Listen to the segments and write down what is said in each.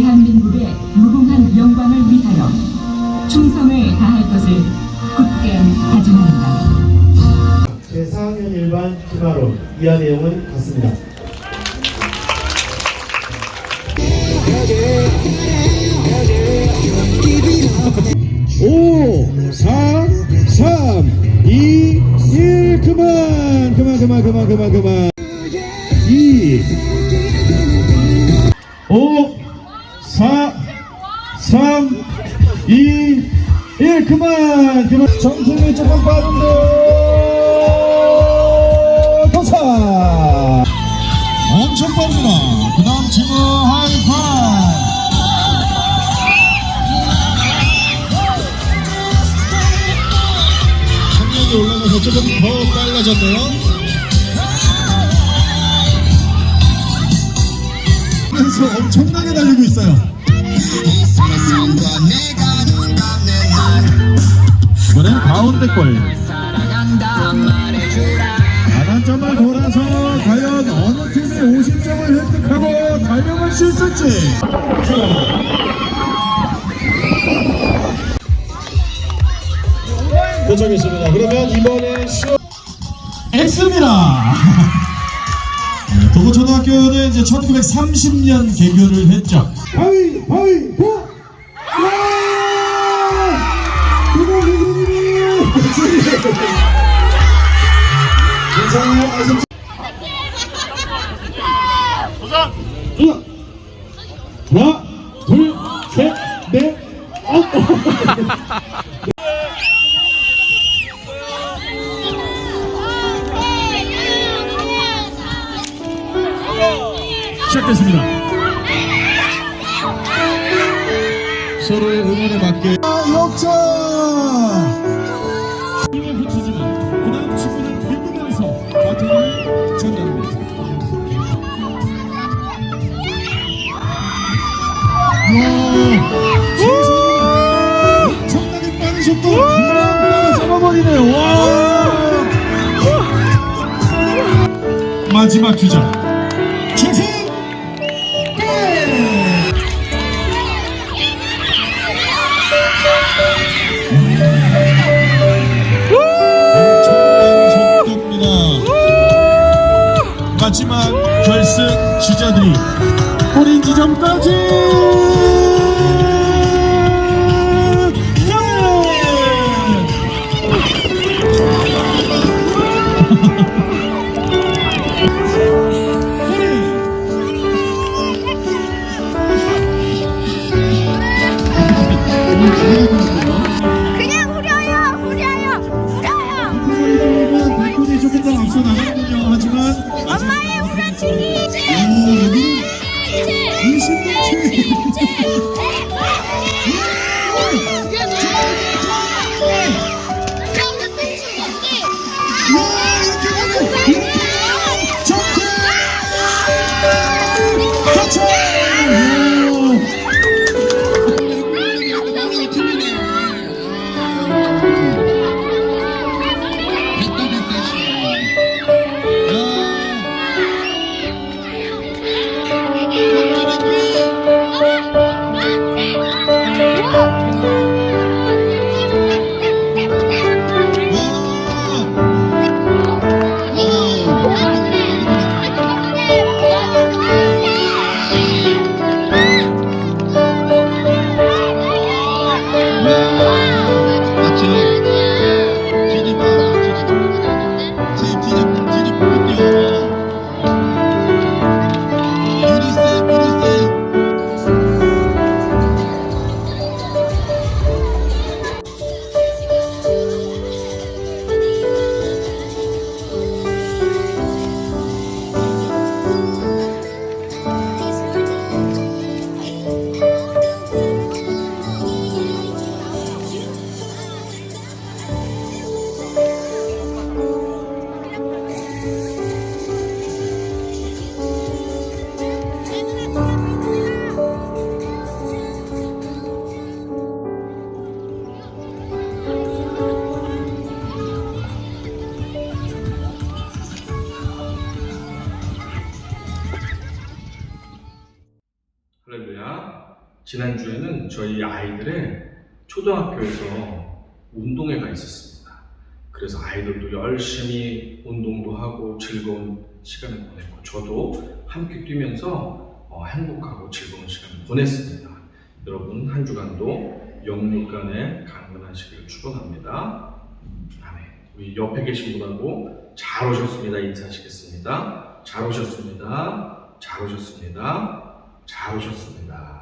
대한민국의 무궁한 영광을 위하여 충성을 다할 것을 굳게 다짐합니다. 제4학년 일반 기말로 이하 내용은 같습니다. 5, 4, 3, 2, 1 그만 2 5, 4, 3, 2, 1 그만 정승이 조금 빠른데 도착 엄청 빠르구나. 그 다음 친구 하이파이. 학년이 올라가서 조금 더 빨라졌네요. 그래서 엄청나게 달리고 있어요. 이번엔 가운데 골. 반환점을 돌아서 과연 어느 팀이 50점을 획득하고 달려갈 수 있을지. 도착했습니다. 그러면 이번에 X입니다. 도구초등학교는 이제 1930년 개교를 했죠. 가위바위보! 하나, 둘, 셋, 넷, 시작됐습니다. 서로의 응원에 맞게 역전! 힘을 붙이지만 그 다음 친구는 빌드면서 바톤을 전달합니다. 와! 엄청나게 빠른 속도 그냥 따라 잡아버리네요. 와! 마지막 주자 충성! 엄청난 속도입니다. 마지막 결승 주자들이 골인 지점까지 그냥 후려요. 백군이 조금 더 앞서 나가거든요. 하지만 엄마의 후려치기. 20대 지난주에는 저희 아이들의 초등학교에서 운동회가 있었습니다. 그래서 아이들도 열심히 운동도 하고 즐거운 시간을 보냈고 저도 함께 뛰면서 행복하고 즐거운 시간을 보냈습니다. 여러분 한 주간도 영육간에 강건하시기를 축원합니다. 아멘. 우리 옆에 계신 분하고 잘 오셨습니다. 인사하시겠습니다. 잘 오셨습니다. 잘 오셨습니다. 잘 오셨습니다.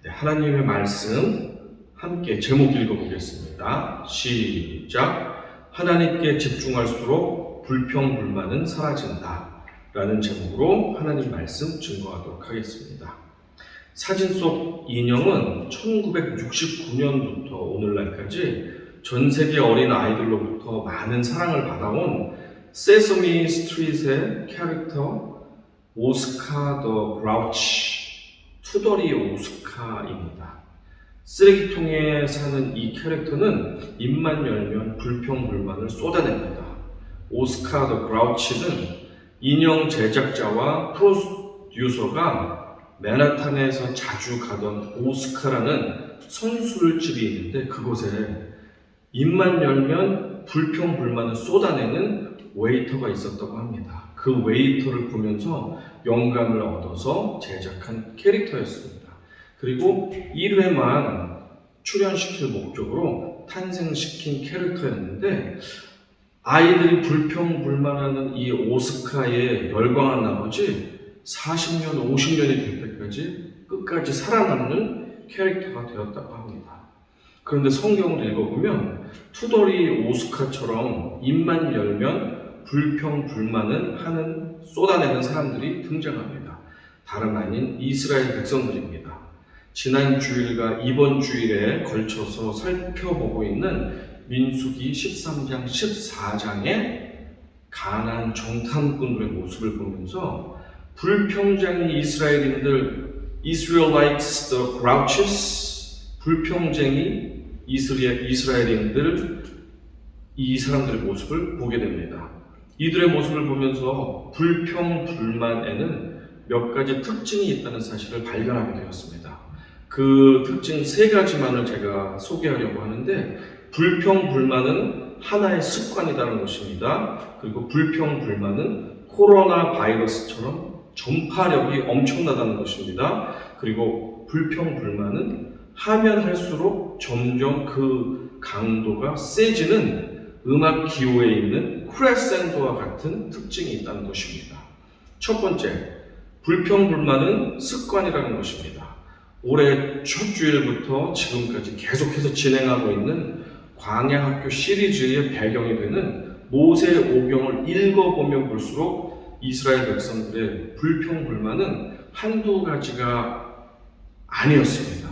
네, 하나님의 말씀 함께 제목 읽어보겠습니다. 시작. 하나님께 집중할수록 불평불만은 사라진다 라는 제목으로 하나님 말씀 증거하도록 하겠습니다. 사진 속 인형은 1969년부터 오늘날까지 전 세계 어린 아이들로부터 많은 사랑을 받아온 세서미 스트릿의 캐릭터 오스카 더 그라우치, 투덜이 오스카입니다. 쓰레기통에 사는 이 캐릭터는 입만 열면 불평불만을 쏟아냅니다. 오스카 더 그라우치는 인형 제작자와 프로듀서가 맨하탄에서 자주 가던 오스카라는 선술집이 있는데 그곳에 입만 열면 불평불만을 쏟아내는 웨이터가 있었다고 합니다. 그 웨이터를 보면서 영감을 얻어서 제작한 캐릭터였습니다. 그리고 1회만 출연시킬 목적으로 탄생시킨 캐릭터였는데 아이들이 불평불만하는 이 오스카에 열광한 나머지 40년, 50년이 될 때까지 끝까지 살아남는 캐릭터가 되었다고 합니다. 그런데 성경을 읽어보면 투덜이 오스카처럼 입만 열면 불평불만은 쏟아내는 사람들이 등장합니다. 다름 아닌 이스라엘 백성들입니다. 지난 주일과 이번 주일에 걸쳐서 살펴보고 있는 민수기 13장, 14장의 가나안 정탐꾼들의 모습을 보면서 불평쟁이 Israelites the grouches, 불평쟁이 이스라엘인들, 이 사람들의 모습을 보게 됩니다. 이들의 모습을 보면서 불평불만에는 몇 가지 특징이 있다는 사실을 발견하게 되었습니다. 그 특징 3가지만을 제가 소개하려고 하는데 불평불만은 하나의 습관이라는 것입니다. 그리고 불평불만은 코로나 바이러스처럼 전파력이 엄청나다는 것입니다. 그리고 불평불만은 하면 할수록 점점 그 강도가 세지는 음악 기호에 있는 크레센도와 같은 특징이 있다는 것입니다. 첫 번째, 불평불만은 습관이라는 것입니다. 올해 첫 주일부터 지금까지 계속해서 진행하고 있는 광야학교 시리즈의 배경이 되는 모세 오경을 읽어보면 볼수록 이스라엘 백성들의 불평불만은 한두 가지가 아니었습니다.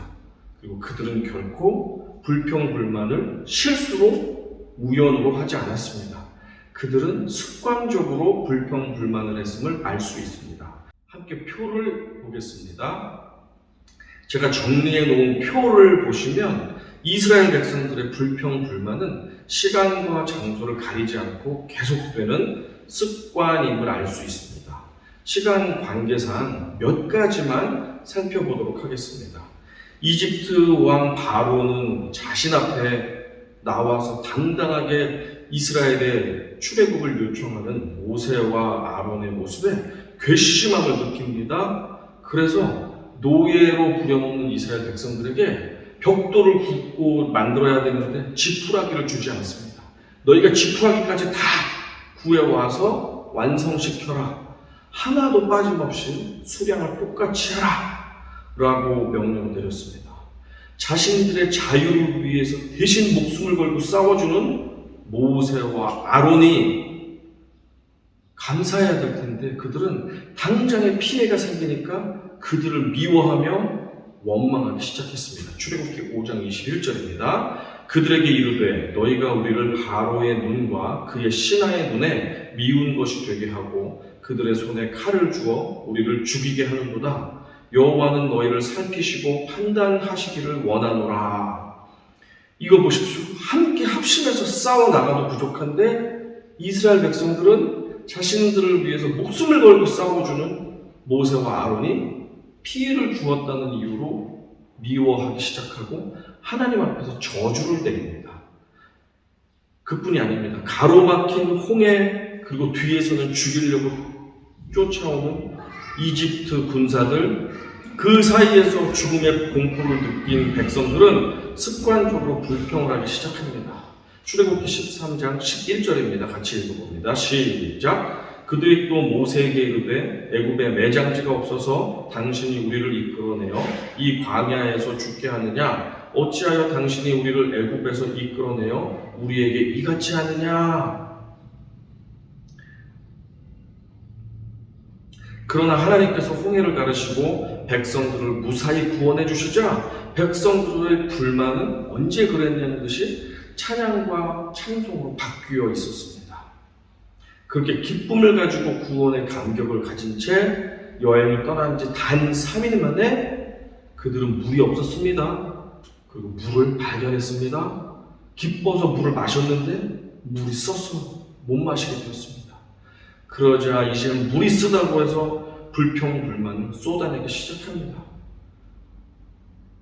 그리고 그들은 결코 불평불만을 실수로 우연으로 하지 않았습니다. 그들은 습관적으로 불평불만을 했음을 알 수 있습니다. 함께 표를 보겠습니다. 제가 정리해 놓은 표를 보시면 이스라엘 백성들의 불평불만은 시간과 장소를 가리지 않고 계속되는 습관임을 알 수 있습니다. 시간 관계상 몇 가지만 살펴보도록 하겠습니다. 이집트 왕 바로는 자신 앞에 나와서 당당하게 이스라엘의 출애굽을 요청하는 모세와 아론의 모습에 괘씸함을 느낍니다. 그래서 노예로 부려먹는 이스라엘 백성들에게 벽돌을 굽고 만들어야 되는데 지푸라기를 주지 않습니다. 너희가 지푸라기까지 다 구해와서 완성시켜라. 하나도 빠짐없이 수량을 똑같이 해라. 라고 명령을 내렸습니다. 자신들의 자유를 위해서 대신 목숨을 걸고 싸워주는 모세와 아론이 감사해야 될 텐데 그들은 당장의 피해가 생기니까 그들을 미워하며 원망하기 시작했습니다. 출애굽기 5장 21절입니다. 그들에게 이르되 너희가 우리를 바로의 눈과 그의 신하의 눈에 미운 것이 되게 하고 그들의 손에 칼을 주어 우리를 죽이게 하는도다. 여호와는 너희를 살피시고 판단하시기를 원하노라. 이거 보십시오. 함께 합심해서 싸워나가도 부족한데 이스라엘 백성들은 자신들을 위해서 목숨을 걸고 싸워주는 모세와 아론이 피해를 주었다는 이유로 미워하기 시작하고 하나님 앞에서 저주를 내립니다. 그뿐이 아닙니다. 가로막힌 홍해, 그리고 뒤에서는 죽이려고 쫓아오는 이집트 군사들, 그 사이에서 죽음의 공포를 느낀 백성들은 습관적으로 불평을 하기 시작합니다. 출애굽기 13장 11절입니다. 같이 읽어봅니다. 시작. 그들이 또 모세에게 이르되 애굽에 매장지가 없어서 당신이 우리를 이끌어내어 이 광야에서 죽게 하느냐? 어찌하여 당신이 우리를 애굽에서 이끌어내어 우리에게 이같이 하느냐? 그러나 하나님께서 홍해를 가르시고 백성들을 무사히 구원해 주시자 백성들의 불만은 언제 그랬냐는 듯이 찬양과 찬송으로 바뀌어 있었습니다. 그렇게 기쁨을 가지고 구원의 감격을 가진 채 여행을 떠난 지 단 3일 만에 그들은 물이 없었습니다. 그리고 물을 발견했습니다. 기뻐서 물을 마셨는데 물이 써서 못 마시게 되었습니다. 그러자 이제 물이 쓰다고 해서 불평불만을 쏟아내기 시작합니다.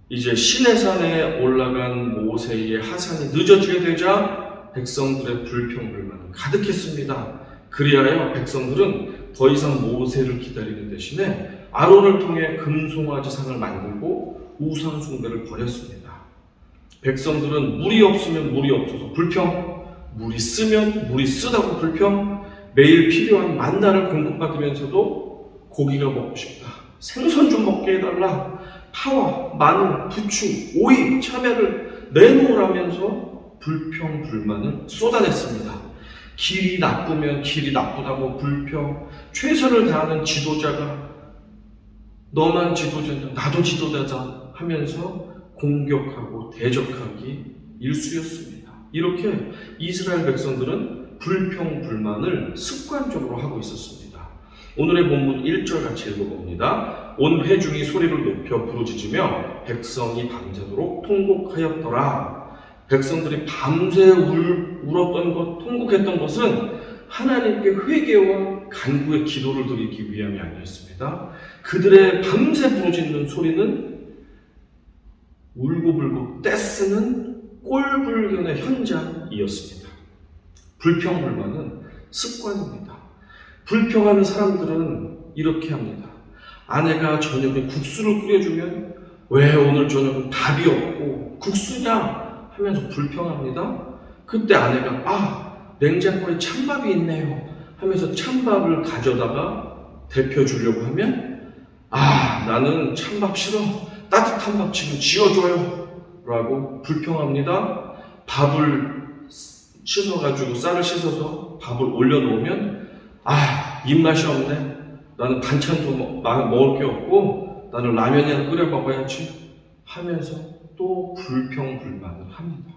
이제 시내산에 올라간 모세의 하산이 늦어지게 되자 백성들의 불평불만은 가득했습니다. 그리하여 백성들은 더 이상 모세를 기다리는 대신에 아론을 통해 금송아지상을 만들고 우상 숭배를 벌였습니다. 백성들은 물이 없으면 물이 없어서 불평, 물이 쓰면 물이 쓰다고 불평, 매일 필요한 만나를 공급받으면서도 고기가 먹고 싶다, 생선 좀 먹게 해달라, 파와 마늘, 부추, 오이, 참외를 내놓으라면서 불평, 불만을 쏟아냈습니다. 길이 나쁘면 길이 나쁘다고 불평, 최선을 다하는 지도자가 너만 지도자냐, 나도 지도자자 하면서 공격하고 대적하기 일쑤였습니다. 이렇게 이스라엘 백성들은 불평, 불만을 습관적으로 하고 있었습니다. 오늘의 본문 1절 같이 읽어봅니다. 온 회중이 소리를 높여 부르짖으며 백성이 밤새도록 통곡하였더라. 백성들이 밤새 울었던 것, 통곡했던 것은 하나님께 회개와 간구의 기도를 드리기 위함이 아니었습니다. 그들의 밤새 부르짖는 소리는 울고불고 떼쓰는 꼴불견의 현장이었습니다. 불평불만은 습관입니다. 불평하는 사람들은 이렇게 합니다. 아내가 저녁에 국수를 끓여주면 왜 오늘 저녁은 밥이 없고 국수냐 하면서 불평합니다. 그때 아내가 냉장고에 찬밥이 있네요 하면서 찬밥을 가져다가 데펴주려고 하면 나는 찬밥 싫어, 따뜻한 밥 지금 지어줘요 라고 불평합니다. 밥을 씻어가지고 쌀을 씻어서 밥을 올려놓으면 입맛이 없네, 나는 반찬도 먹을 게 없고 나는 라면이나 끓여 먹어야지 하면서 또 불평불만을 합니다.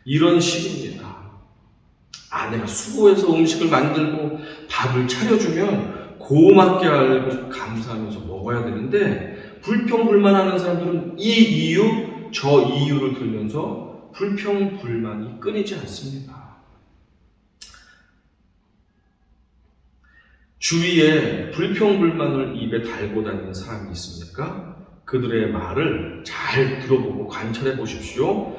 이런 식입니다. 아내가 수고해서 음식을 만들고 밥을 차려주면 고맙게 알고 감사하면서 먹어야 되는데 불평불만하는 사람들은 이 이유 저 이유를 들면서 불평불만이 끊이지 않습니다. 주위에 불평불만을 입에 달고 다니는 사람이 있습니까? 그들의 말을 잘 들어보고 관찰해 보십시오.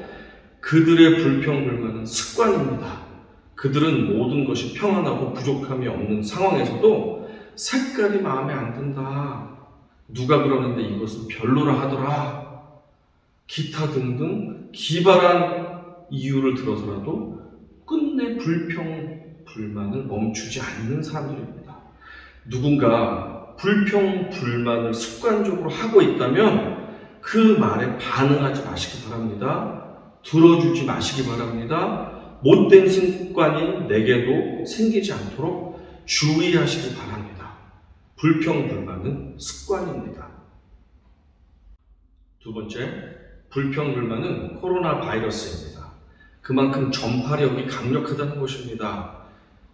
그들의 불평불만은 습관입니다. 그들은 모든 것이 평안하고 부족함이 없는 상황에서도 색깔이 마음에 안 든다, 누가 그러는데 이것은 별로라 하더라, 기타 등등 기발한 이유를 들어서라도 끝내 불평불만을 멈추지 않는 사람들입니다. 누군가 불평불만을 습관적으로 하고 있다면 그 말에 반응하지 마시기 바랍니다. 들어주지 마시기 바랍니다. 못된 습관이 내게도 생기지 않도록 주의하시기 바랍니다. 불평불만은 습관입니다. 두 번째, 불평불만은 코로나 바이러스입니다. 그만큼 전파력이 강력하다는 것입니다.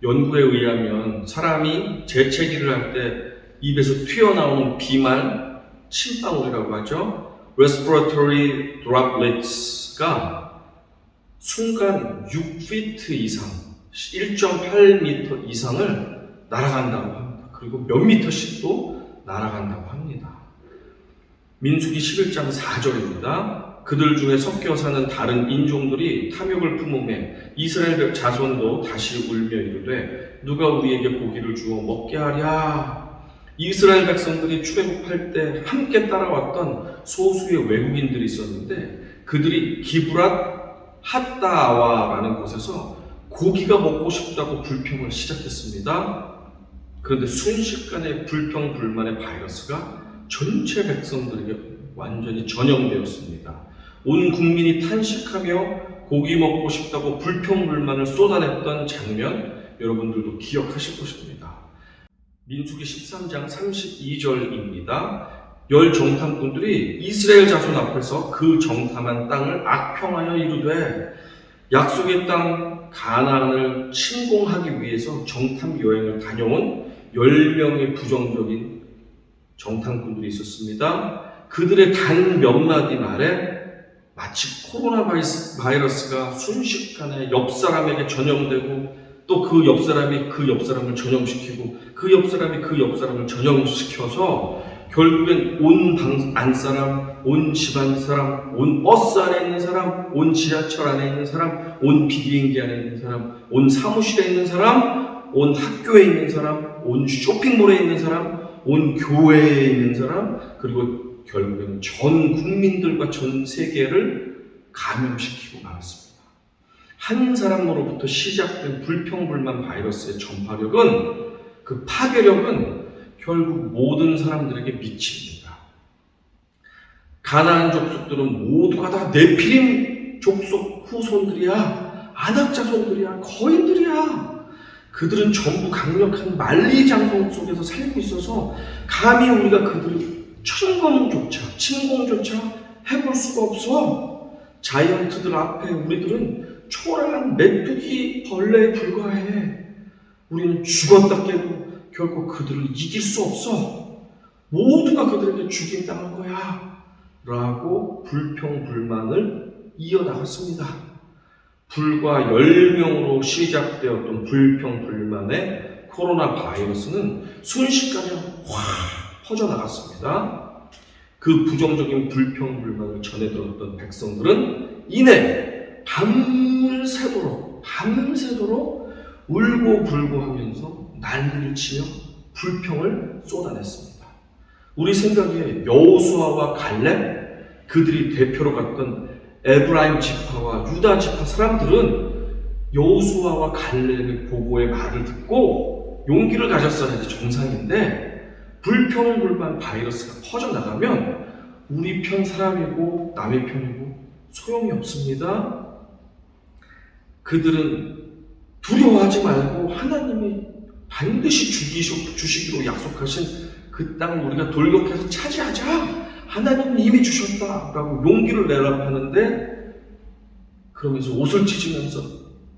연구에 의하면 사람이 재채기를 할 때 입에서 튀어나오는 비말, 침방울이라고 하죠. respiratory droplets가 순간 6피트 이상, 1.8m 이상을 날아간다고 합니다. 그리고 몇 미터씩도 날아간다고 합니다. 민수기 11장 4절입니다. 그들 중에 섞여 사는 다른 인종들이 탐욕을 품음에 이스라엘 자손도 다시 울며 이르되 누가 우리에게 고기를 주어 먹게 하랴. 이스라엘 백성들이 출애굽할 때 함께 따라왔던 소수의 외국인들이 있었는데 그들이 기브랏 핫다와라는 곳에서 고기가 먹고 싶다고 불평을 시작했습니다. 그런데 순식간에 불평 불만의 바이러스가 전체 백성들에게 완전히 전염되었습니다. 온 국민이 탄식하며 고기 먹고 싶다고 불평 불만을 쏟아냈던 장면 여러분들도 기억하실 것입니다. 민수기 13장 32절입니다. 열 정탐꾼들이 이스라엘 자손 앞에서 그 정탐한 땅을 악평하여 이르되 약속의 땅 가나안을 침공하기 위해서 정탐 여행을 다녀온 10명의 부정적인 정탐꾼들이 있었습니다. 그들의 단 몇 마디 말에 마치 코로나 바이러스가 순식간에 옆 사람에게 전염되고 또 그 옆 사람이 그 옆 사람을 전염시키고 그 옆 사람이 그 옆 사람을 전염시켜서 결국엔 온 안사람, 온 집안 사람, 온 버스 안에 있는 사람, 온 지하철 안에 있는 사람, 온 비행기 안에 있는 사람, 온 사무실에 있는 사람, 온 학교에 있는 사람, 온 쇼핑몰에 있는 사람, 온 교회에 있는 사람, 그리고 결국에는 전 국민들과 전 세계를 감염시키고 말았습니다. 한 사람으로부터 시작된 불평불만 바이러스의 전파력은, 그 파괴력은 결국 모든 사람들에게 미칩니다. 가나안 족속들은 모두가 다 네피림 족속 후손들이야, 아낙 자손들이야, 거인들이야. 그들은 전부 강력한 만리장성 속에서 살고 있어서 감히 우리가 그들을 침공조차 해볼 수가 없어. 자이언트들 앞에 우리들은 초라한 메뚜기 벌레에 불과해. 우리는 죽었다 깨도 결코 그들을 이길 수 없어. 모두가 그들에게 죽임당한 거야. 라고 불평불만을 이어나갔습니다. 불과 10명으로 시작되었던 불평불만의 코로나 바이러스는 순식간에 확 퍼져나갔습니다. 그 부정적인 불평불만을 전해 들었던 백성들은 이내 밤새도록 울고불고 하면서 난리를 치며 불평을 쏟아냈습니다. 우리 생각에 여호수아와 갈렙, 그들이 대표로 갔던 에브라임 지파와 유다 지파 사람들은 여호수아와 갈렙의 보고의 말을 듣고 용기를 가졌어야지 정상인데, 불평불만 바이러스가 퍼져나가면 우리 편 사람이고 남의 편이고 소용이 없습니다. 그들은 두려워하지 말고 하나님이 반드시 주시기로 약속하신 그 땅을 우리가 돌격해서 차지하자. 하나님은 이미 주셨다라고 용기를 내라고 하는데, 그러면서 옷을 찢으면서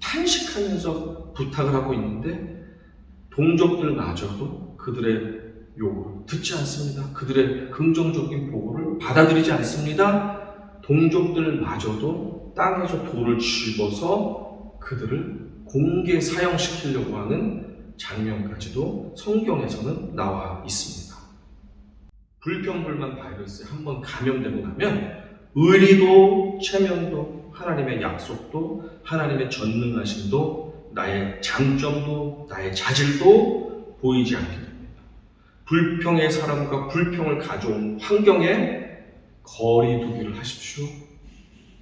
탄식하면서 부탁을 하고 있는데 동족들마저도 그들의 요구를 듣지 않습니다. 그들의 긍정적인 보고를 받아들이지 않습니다. 동족들마저도 땅에서 돌을 집어서 그들을 공개 사형시키려고 하는 장면까지도 성경에서는 나와 있습니다. 불평불만 바이러스에 한번 감염되고 나면 의리도 체면도 하나님의 약속도 하나님의 전능하심도 나의 장점도 나의 자질도 보이지 않게 됩니다. 불평의 사람과 불평을 가져온 환경에 거리 두기를 하십시오.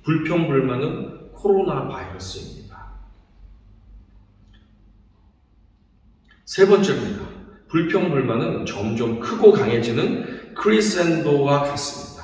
불평불만은 코로나 바이러스입니다. 세 번째입니다. 불평불만은 점점 크고 강해지는 크리센도와 같습니다.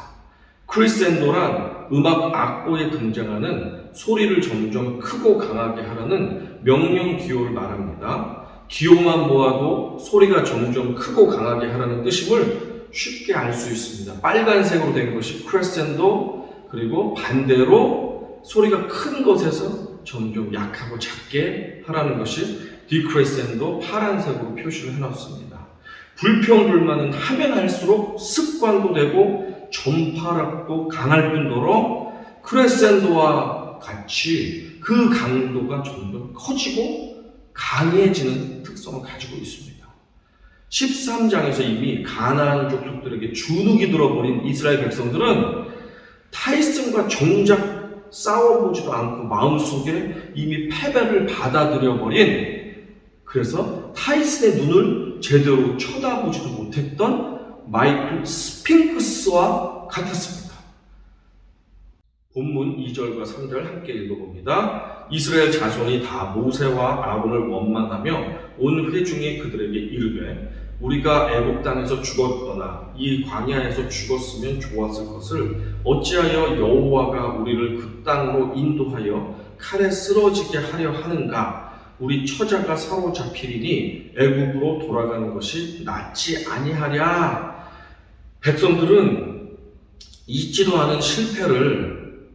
크리센도란 음악 악보에 등장하는 소리를 점점 크고 강하게 하라는 명령 기호를 말합니다. 기호만 보아도 소리가 점점 크고 강하게 하라는 뜻임을 쉽게 알 수 있습니다. 빨간색으로 된 것이 크레센도, 그리고 반대로 소리가 큰 것에서 점점 약하고 작게 하라는 것이 디크레센도, 파란색으로 표시를 해놨습니다. 불평불만은 하면 할수록 습관도 되고 전파력도 강할 뿐더러 크레센도와 같이 그 강도가 점점 커지고 강해지는 특성을 가지고 있습니다. 13장에서 이미 가나안 족속들에게 주눅이 들어버린 이스라엘 백성들은 타이슨과 정작 싸워보지도 않고 마음속에 이미 패배를 받아들여버린, 그래서 타이슨의 눈을 제대로 쳐다보지도 못했던 마이클 스핑크스와 같았습니다. 본문 2절과 3절 함께 읽어봅니다. 이스라엘 자손이 다 모세와 아론을 원망하며 온 회중이 그들에게 이르되 우리가 애굽 땅에서 죽었거나 이 광야에서 죽었으면 좋았을 것을 어찌하여 여호와가 우리를 그 땅으로 인도하여 칼에 쓰러지게 하려 하는가? 우리 처자가 사로잡히리니 애굽으로 돌아가는 것이 낫지 아니하랴. 백성들은 잊지도 않은 실패를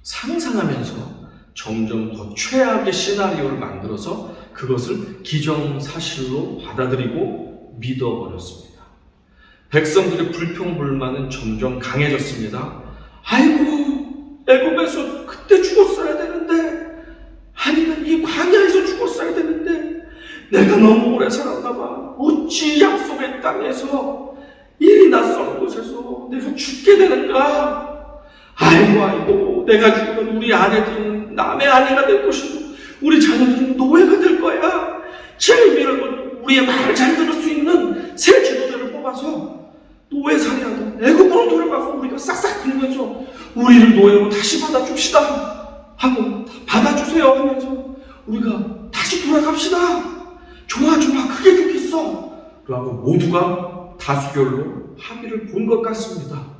상상하면서 점점 더 최악의 시나리오를 만들어서 그것을 기정사실로 받아들이고 믿어버렸습니다. 백성들의 불평불만은 점점 강해졌습니다. 아이고, 애굽에서 그때 죽었어야 되는데, 아니면 이 광야에서 죽었어야 되는데, 내가 너무 오래 살았나 봐. 어찌 약속의 땅에서 이리 낯선 곳에서 내가 죽게 되는가? 아이고, 내가 죽으면 우리 아내들은 남의 아내가 될 것이고 우리 자녀들은 노예가 될 거야. 지금이라도 우리의 말을 잘 들을 수 있는 새 지도자를 뽑아서 노예살이하던 애굽으로 돌아가서 우리가 싹싹 빌면서 우리를 노예로 다시 받아줍시다 하고, 받아주세요 하면서 우리가 다시 돌아갑시다. 좋아, 그게 좋겠어 라고 모두가 다수결로 합의를 본 것 같습니다.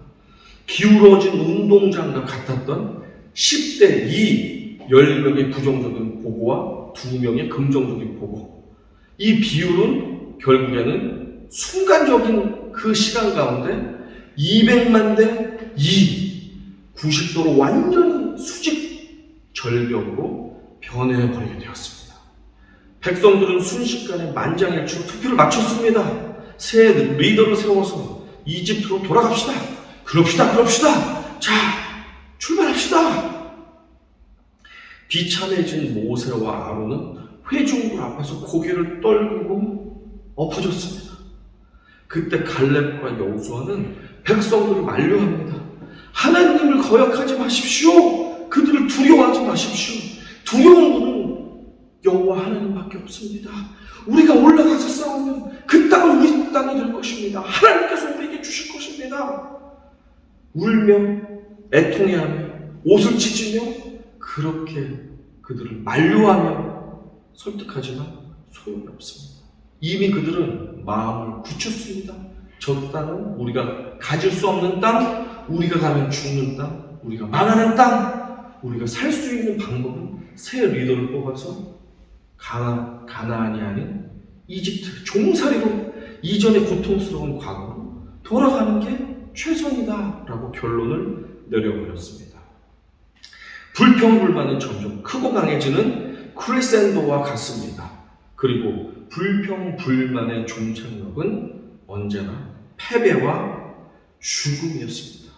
기울어진 운동장과 같았던 10대 2 10명의 부정적인 보고와 2명의 긍정적인 보고, 이 비율은 결국에는 순간적인 그 시간 가운데 200만 대 2, 90도로 완전히 수직 절벽으로 변해버리게 되었습니다. 백성들은 순식간에 만장일치로 투표를 마쳤습니다. 새 리더를 세워서 이집트로 돌아갑시다. 그럽시다. 자, 출발합시다. 비참해진 모세와 아론은 회중들 앞에서 고개를 떨구고 엎어졌습니다. 그때 갈렙과 여호수아는 백성들을 만류합니다. 하나님을 거역하지 마십시오. 그들을 두려워하지 마십시오. 두려운 분은 여호와 하나님밖에 없습니다. 우리가 올라가서 싸우면 그 땅은 우리 땅이 될 것입니다. 하나님께서 우리에게 주실 것입니다. 울며 애통해하며 옷을 찢으며 그렇게 그들을 만류하며 설득하지만 소용이 없습니다. 이미 그들은 마음을 굳혔습니다. 저 땅은 우리가 가질 수 없는 땅, 우리가 가면 죽는 땅, 우리가 망하는 땅, 우리가 살 수 있는 방법은 새 리더를 뽑아서 가나안이 아닌 이집트 종살이로 이전의 고통스러운 과거로 돌아가는 게 최선이다 라고 결론을 내려버렸습니다. 불평불만은 점점 크고 강해지는 크레센도와 같습니다. 그리고 불평불만의 종착역은 언제나 패배와 죽음이었습니다.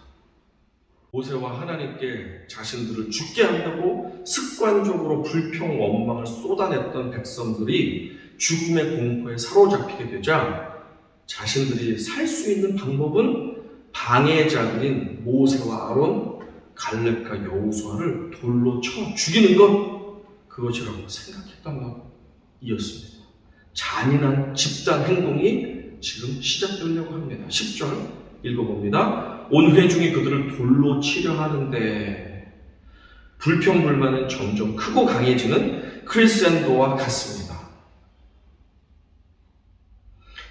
모세와 하나님께 자신들을 죽게 한다고 습관적으로 불평 원망을 쏟아냈던 백성들이 죽음의 공포에 사로잡히게 되자 자신들이 살 수 있는 방법은 방해자들인 모세와 아론, 갈렙과 여호수아를 돌로 쳐 죽이는 것, 그것이라고 생각했던 것이었습니다. 잔인한 집단 행동이 지금 시작되려고 합니다. 10절 읽어봅니다. 온 회중이 그들을 돌로 치려 하는데, 불평불만은 점점 크고 강해지는 크레센도와 같습니다.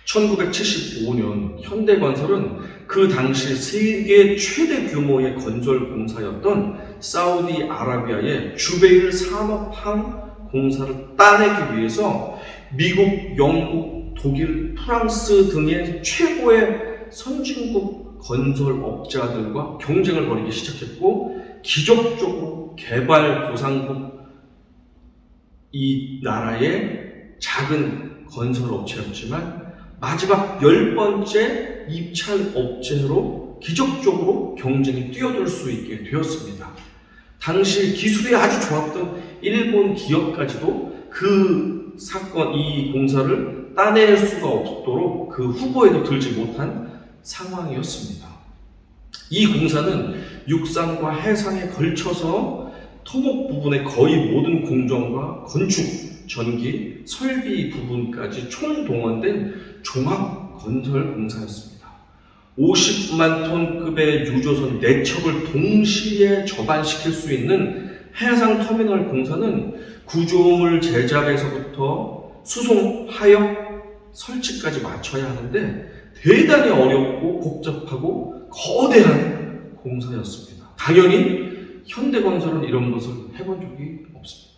1975년 현대건설은 그 당시 세계 최대 규모의 건설 공사였던 사우디아라비아의 주베일 산업항 공사를 따내기 위해서 미국, 영국, 독일, 프랑스 등의 최고의 선진국 건설업자들과 경쟁을 벌이기 시작했고, 기적적으로 개발도상국 이 나라의 작은 건설업체였지만 마지막 10번째 입찰업체로 기적적으로 경쟁에 뛰어들 수 있게 되었습니다. 당시 기술이 아주 좋았던 일본 기업까지도 그 사건, 이 공사를 따낼 수가 없도록 그 후보에도 들지 못한 상황이었습니다. 이 공사는 육상과 해상에 걸쳐서 토목 부분의 거의 모든 공정과 건축, 전기, 설비 부분까지 총동원된 종합 건설 공사였습니다. 50만 톤급의 유조선 4척을 동시에 접안시킬 수 있는 해상 터미널 공사는 구조물 제작에서부터 수송, 하역, 설치까지 마쳐야 하는데 대단히 어렵고 복잡하고 거대한 공사였습니다. 당연히 현대건설은 이런 것을 해본 적이 없습니다.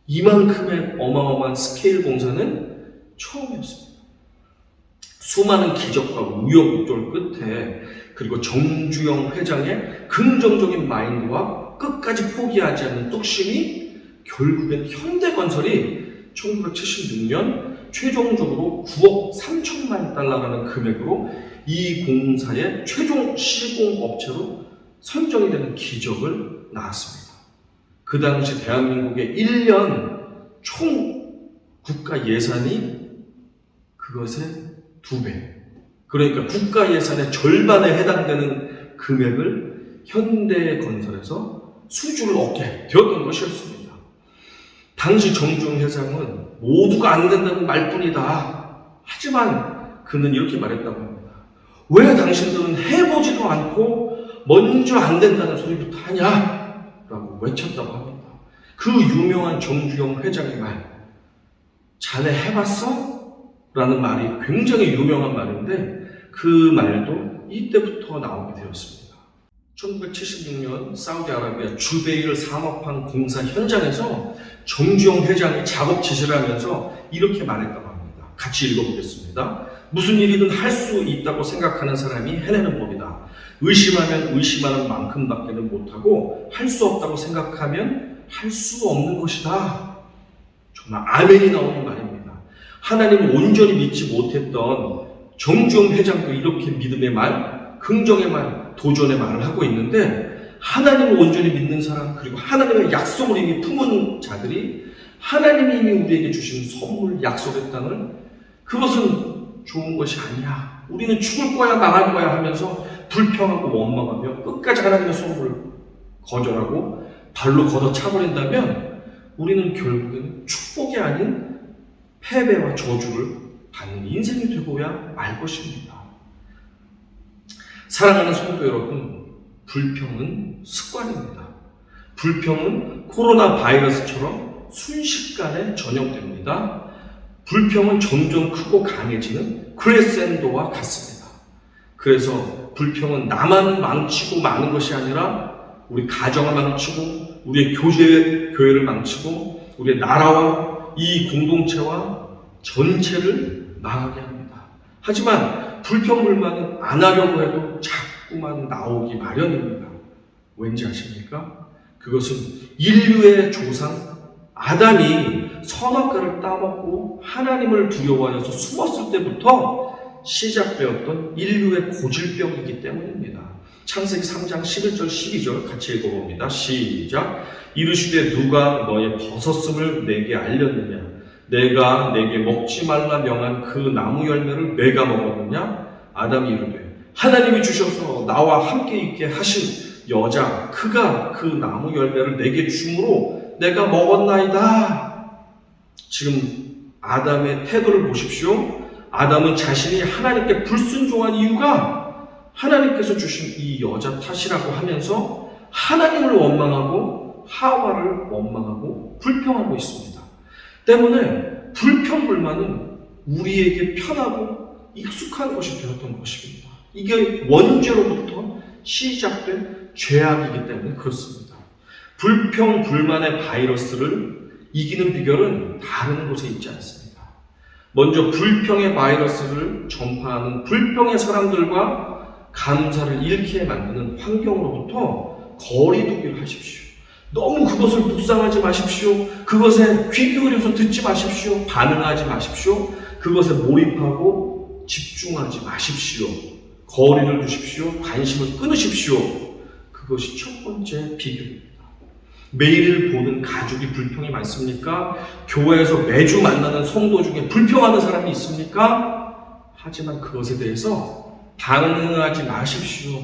이만큼의 어마어마한 스케일 공사는 처음이었습니다. 수많은 기적과 우여곡절 끝에 그리고 정주영 회장의 긍정적인 마인드와 끝까지 포기하지 않는 뚝심이 결국엔 현대건설이 1976년 최종적으로 9억 3천만 달러라는 금액으로 이 공사의 최종 시공업체로 선정이 되는 기적을 낳았습니다. 그 당시 대한민국의 1년 총 국가 예산이 그것의 2배. 그러니까 국가 예산의 절반에 해당되는 금액을 현대건설에서 수주를 얻게 되었던 것이었습니다. 당시 정주영 회장은 모두가 안 된다는 말뿐이다. 하지만 그는 이렇게 말했다고 합니다. 왜 당신들은 해보지도 않고 먼저 안 된다는 소리부터 하냐? 라고 외쳤다고 합니다. 그 유명한 정주영 회장의 말, 자네 해봤어? 라는 말이 굉장히 유명한 말인데 그 말도 이때부터 나오게 되었습니다. 1976년 사우디아라비아 주베이르 상업항 공사 현장에서 정주영 회장이 작업 지시를 하면서 이렇게 말했다고 합니다. 같이 읽어보겠습니다. 무슨 일이든 할 수 있다고 생각하는 사람이 해내는 법이다. 의심하면 의심하는 만큼밖에는 못하고 할 수 없다고 생각하면 할 수 없는 것이다. 정말 아멘이 나오는 말입니다. 하나님을 온전히 믿지 못했던 정주영 회장도 이렇게 믿음의 말, 긍정의 말, 도전의 말을 하고 있는데 하나님을 온전히 믿는 사람 그리고 하나님의 약속을 이미 품은 자들이 하나님이 이미 우리에게 주신 선물, 약속의 땅을 그것은 좋은 것이 아니야. 우리는 죽을 거야 망할 거야 하면서 불평하고 원망하며 끝까지 하나님의 선물을 거절하고 발로 걷어차버린다면 우리는 결국에는 축복이 아닌 패배와 저주를 받는 인생이 되고야 말 것입니다. 사랑하는 성도 여러분, 불평은 습관입니다. 불평은 코로나 바이러스처럼 순식간에 전염됩니다. 불평은 점점 크고 강해지는 크레센도와 같습니다. 그래서 불평은 나만 망치고 마는 것이 아니라 우리 가정을 망치고 우리의 교회를 망치고 우리의 나라와 이 공동체와 전체를 망하게 합니다. 하지만 불평불만은 안 하려고 해도 자꾸만 나오기 마련입니다. 왠지 아십니까? 그것은 인류의 조상 아담이 선악과를 따먹고 하나님을 두려워하여서 숨었을 때부터 시작되었던 인류의 고질병이기 때문입니다. 창세기 3장 11절 12절 같이 읽어봅니다. 시작. 이르시되 누가 너의 벗었음을 내게 알렸느냐? 내가 내게 먹지 말라 명한 그 나무 열매를 내가 먹었느냐? 아담이 이르되 하나님이 주셔서 나와 함께 있게 하신 여자 그가 그 나무 열매를 내게 주므로 내가 먹었나이다. 지금 아담의 태도를 보십시오. 아담은 자신이 하나님께 불순종한 이유가 하나님께서 주신 이 여자 탓이라고 하면서 하나님을 원망하고 하와를 원망하고 불평하고 있습니다. 때문에 불평불만은 우리에게 편하고 익숙한 것이 되었던 것입니다. 이게 원죄로부터 시작된 죄악이기 때문에 그렇습니다. 불평불만의 바이러스를 이기는 비결은 다른 곳에 있지 않습니다. 먼저 불평의 바이러스를 전파하는 불평의 사람들과 감사를 잃게 만드는 환경으로부터 거리두기를 하십시오. 너무 그것을 묵상하지 마십시오. 그것에 귀 기울여서 듣지 마십시오. 반응하지 마십시오. 그것에 몰입하고 집중하지 마십시오. 거리를 두십시오. 관심을 끊으십시오. 그것이 첫 번째 비결입니다. 매일 보는 가족이 불평이 많습니까? 교회에서 매주 만나는 성도 중에 불평하는 사람이 있습니까? 하지만 그것에 대해서 반응하지 마십시오.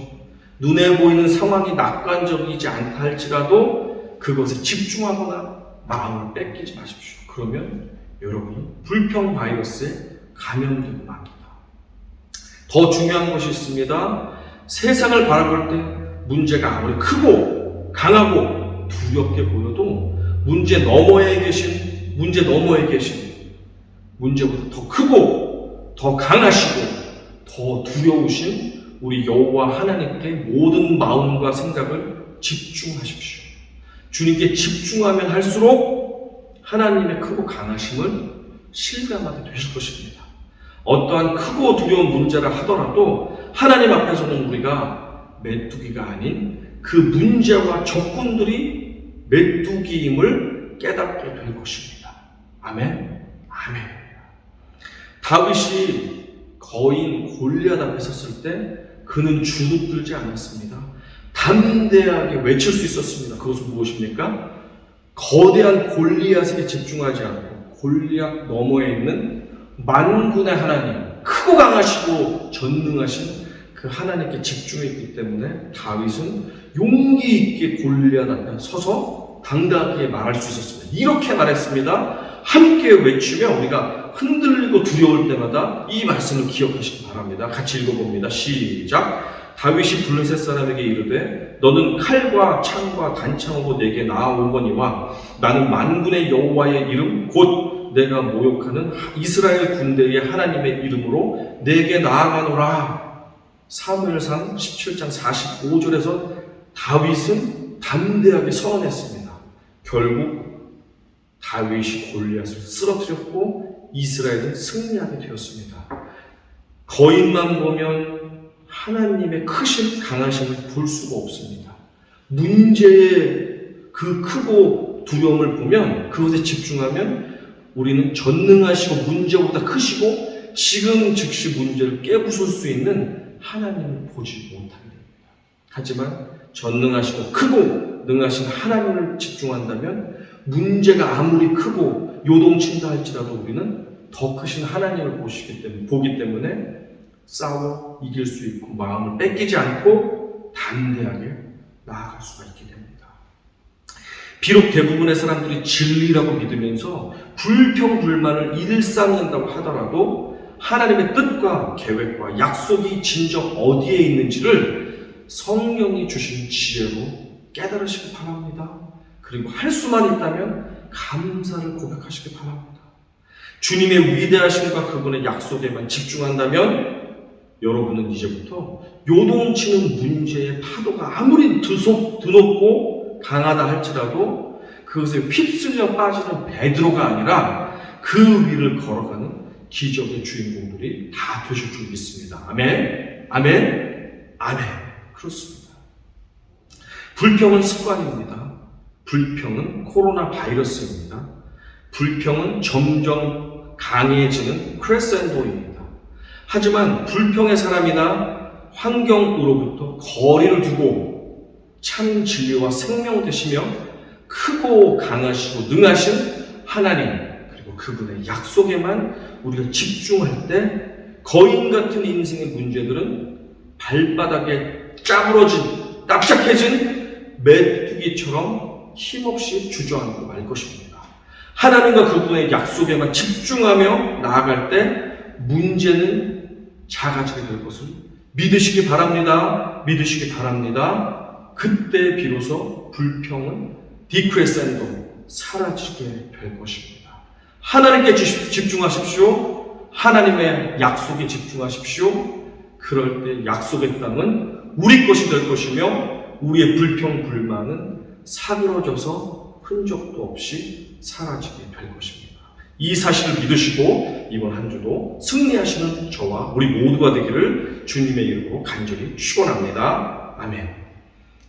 눈에 보이는 상황이 낙관적이지 않다 할지라도 그것에 집중하거나 마음을 뺏기지 마십시오. 그러면 여러분은 불평 바이러스에 감염되고 맙니다. 더 중요한 것이 있습니다. 세상을 바라볼 때 문제가 아무리 크고 강하고 두렵게 보여도 문제 너머에 계신 문제보다 더 크고 더 강하시고 더 두려우신 우리 여호와 하나님께 모든 마음과 생각을 집중하십시오. 주님께 집중하면 할수록 하나님의 크고 강하심을 실감하게 되실 것입니다. 어떠한 크고 두려운 문제라 하더라도 하나님 앞에서는 우리가 메뚜기가 아닌 그 문제와 적군들이 메뚜기임을 깨닫게 될 것입니다. 아멘. 아멘. 다윗이 거인 골리앗 앞에 섰을 때 그는 주눅들지 않았습니다. 담대하게 외칠 수 있었습니다. 그것은 무엇입니까? 거대한 골리앗에게 집중하지 않고 골리앗 너머에 있는 만군의 하나님, 크고 강하시고 전능하신 그 하나님께 집중했기 때문에 다윗은 용기 있게 골리앗 앞에 서서 당당하게 말할 수 있었습니다. 이렇게 말했습니다. 함께 외치며 우리가 흔들리고 두려울 때마다 이 말씀을 기억하시기 바랍니다. 같이 읽어봅니다. 시작. 다윗이 블레셋 사람에게 이르되 너는 칼과 창과 단창으로 내게 나아오거니와 나는 만군의 여호와의 이름 곧 내가 모욕하는 이스라엘 군대의 하나님의 이름으로 내게 나아가노라. 사무엘상 17장 45절에서 다윗은 담대하게 선언했습니다. 결국 다윗이 골리앗을 쓰러뜨렸고 이스라엘은 승리하게 되었습니다. 거인만 보면 하나님의 크신 강하심을 볼 수가 없습니다. 문제의 그 크고 두려움을 보면 그것에 집중하면 우리는 전능하시고 문제보다 크시고 지금 즉시 문제를 깨부술 수 있는 하나님을 보지 못하게 됩니다. 하지만 전능하시고 크고 능하신 하나님을 집중한다면 문제가 아무리 크고 요동친다 할지라도 우리는 더 크신 하나님을 보기 때문에 싸워 이길 수 있고 마음을 뺏기지 않고 담대하게 나아갈 수가 있게 됩니다. 비록 대부분의 사람들이 진리라고 믿으면서 불평불만을 일삼는다고 하더라도 하나님의 뜻과 계획과 약속이 진정 어디에 있는지를 성령이 주신 지혜로 깨달으시기 바랍니다. 그리고 할 수만 있다면 감사를 고백하시기 바랍니다. 주님의 위대하심과 그분의 약속에만 집중한다면 여러분은 이제부터 요동치는 문제의 파도가 아무리 드높고 강하다 할지라도 그것에 휩쓸려 빠지는 베드로가 아니라 그 위를 걸어가는 기적의 주인공들이 다 되실 줄 믿습니다. 아멘, 아멘, 아멘. 그렇습니다. 불평은 습관입니다. 불평은 코로나 바이러스입니다. 불평은 점점 강해지는 크레센도입니다. 하지만 불평의 사람이나 환경으로부터 거리를 두고 참 진리와 생명 되시며 크고 강하시고 능하신 하나님 그리고 그분의 약속에만 우리가 집중할 때 거인 같은 인생의 문제들은 발바닥에 짜부러진 납작해진 메뚜기처럼 힘없이 주저앉고 말 것입니다. 하나님과 그분의 약속에만 집중하며 나아갈 때 문제는 작아지게 될 것을 믿으시기 바랍니다. 믿으시기 바랍니다. 그때 비로소 불평은 디크레센도 사라지게 될 것입니다. 하나님께 집중하십시오. 하나님의 약속에 집중하십시오. 그럴 때 약속의 땅은 우리 것이 될 것이며 우리의 불평, 불만은 사그러져서 흔적도 없이 사라지게 될 것입니다. 이 사실을 믿으시고 이번 한 주도 승리하시는 저와 우리 모두가 되기를 주님의 이름으로 간절히 축원합니다. 아멘.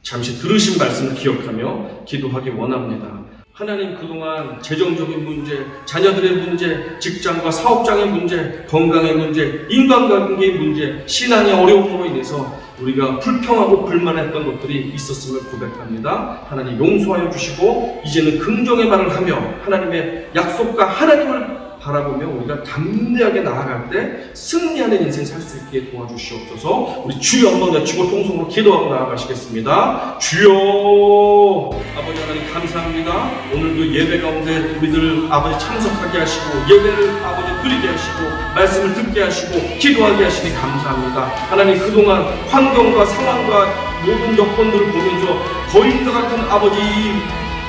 잠시 들으신 말씀을 기억하며 기도하기 원합니다. 하나님, 그동안 재정적인 문제, 자녀들의 문제, 직장과 사업장의 문제, 건강의 문제, 인간관계의 문제, 신앙의 어려움으로 인해서 우리가 불평하고 불만했던 것들이 있었음을 고백합니다. 하나님 용서하여 주시고 이제는 긍정의 말을 하며 하나님의 약속과 하나님을 바라보며 우리가 담대하게 나아갈 때 승리하는 인생 살 수 있게 도와주시옵소서. 우리 주여 한번 외치고 통성으로 기도하고 나아가시겠습니다. 주여. 아버지 하나님 감사합니다. 오늘도 예배 가운데 우리들 아버지 참석하게 하시고 예배를 아버지 드리게 하시고 말씀을 듣게 하시고 기도하게 하시니 감사합니다. 하나님 그동안 환경과 상황과 모든 여건들을 보면서 거인과 같은 아버지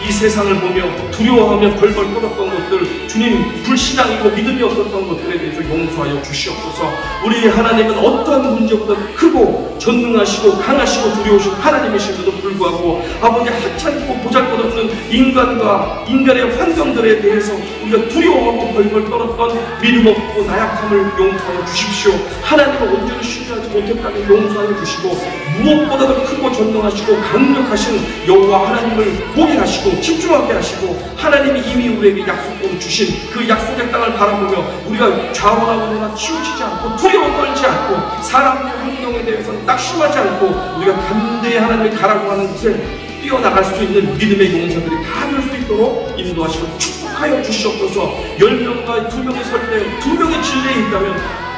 이 세상을 보며 두려워하며 벌벌 떨었던 것들, 주님 불신앙이고 믿음이 없었던 것들에 대해서 용서하여 주시옵소서. 우리 하나님은 어떠한 문제보다 크고 전능하시고 강하시고 두려우신 하나님이심에도 불구하고 아버지 하찮고 보잘것없는 인간과 인간의 환경들에 대해서 우리가 두려워하고 벌벌 떨었던 믿음 없고 나약함을 용서하여 주십시오. 하나님을 온전히 신뢰하지 못했다면 용서하여 주시고 무엇보다도 크고 전능하시고 강력하신 여호와 하나님을 보게 하시고 집중하게 하시고 하나님이 이미 우리에게 약속으로 주신 그 약속의 땅을 바라보며 우리가 좌우하거나 치우치지 않고 두려워 떨지 않고 사람의 환경에 대해서는 낙심하지 않고 우리가 담대히 하나님이 가라고 하는 곳에 뛰어나갈 수 있는 믿음의 용사들이 다 될 수 있도록 인도하시고 축복하여 주시옵소서. 10명과 2명이 설 때 2명의 진리에 있다면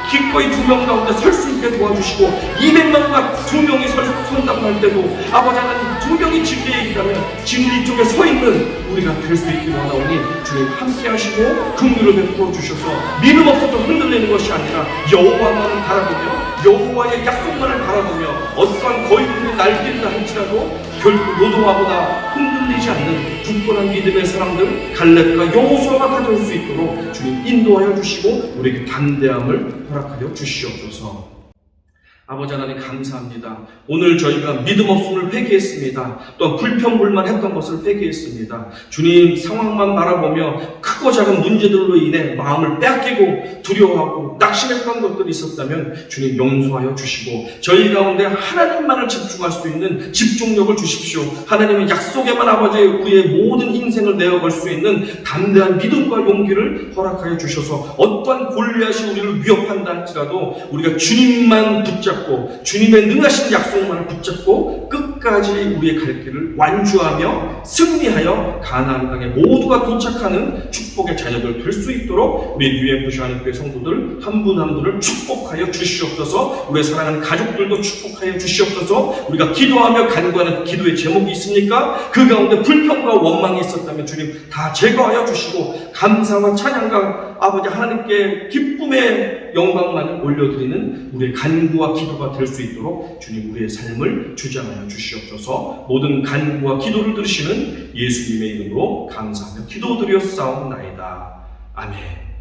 기꺼이 2명 가운데 설 수 있게 도와주시고 200명과 2명이 선다고 할 때도 아버지 하나님 2명이 진리에 있다면 진리 쪽에 서 있는 우리가 될 수 있기 원하오니 주님 함께 하시고 긍휼을 베풀어 주셔서 믿음 없어서 흔들리는 것이 아니라 여호와만을 바라보며 여호와의 약속만을 바라보며 어떠한 거인들이 날뛴다 할지라도 결국 요동하거나 흔들리지 않는 굳건한 믿음의 사람들 갈렙과 여호수아가 다 될 수 있도록 주님 인도하여 주시고 우리에게 담대함을 허락하여 주시옵소서. 아버지 하나님 감사합니다. 오늘 저희가 믿음 없음을 회개했습니다. 또한 불평불만했던 것을 회개했습니다. 주님 상황만 바라보며 크고 작은 문제들로 인해 마음을 빼앗기고 두려워하고 낙심했던 것들이 있었다면 주님 용서하여 주시고 저희 가운데 하나님만을 집중할 수 있는 집중력을 주십시오. 하나님의 약속에만 아버지 우리의 모든 인생을 내어갈 수 있는 담대한 믿음과 용기를 허락하여 주셔서 어떠한 골리앗이 우리를 위협한다 할지라도 우리가 주님만 붙잡고 주님의 능하신 약속만을 붙잡고 끝까지 우리의 갈 길을 완주하며 승리하여 가나안 땅에 모두가 도착하는 축복의 자녀들 될 수 있도록 우리 UMFC 하나님교회 성도들 한 분 한 분을 축복하여 주시옵소서. 우리의 사랑하는 가족들도 축복하여 주시옵소서. 우리가 기도하며 간구하는 기도의 제목이 있습니까? 그 가운데 불평과 원망이 있었다면 주님 다 제거하여 주시고 감사와 찬양과 아버지 하나님께 기쁨의 영광만을 올려드리는 우리의 간구와 기도가 될 수 있도록 주님 우리의 삶을 주장하여 주시옵소서. 모든 간구와 기도를 들으시는 예수님의 이름으로 감사하며 기도드렸사옵나이다. 아멘.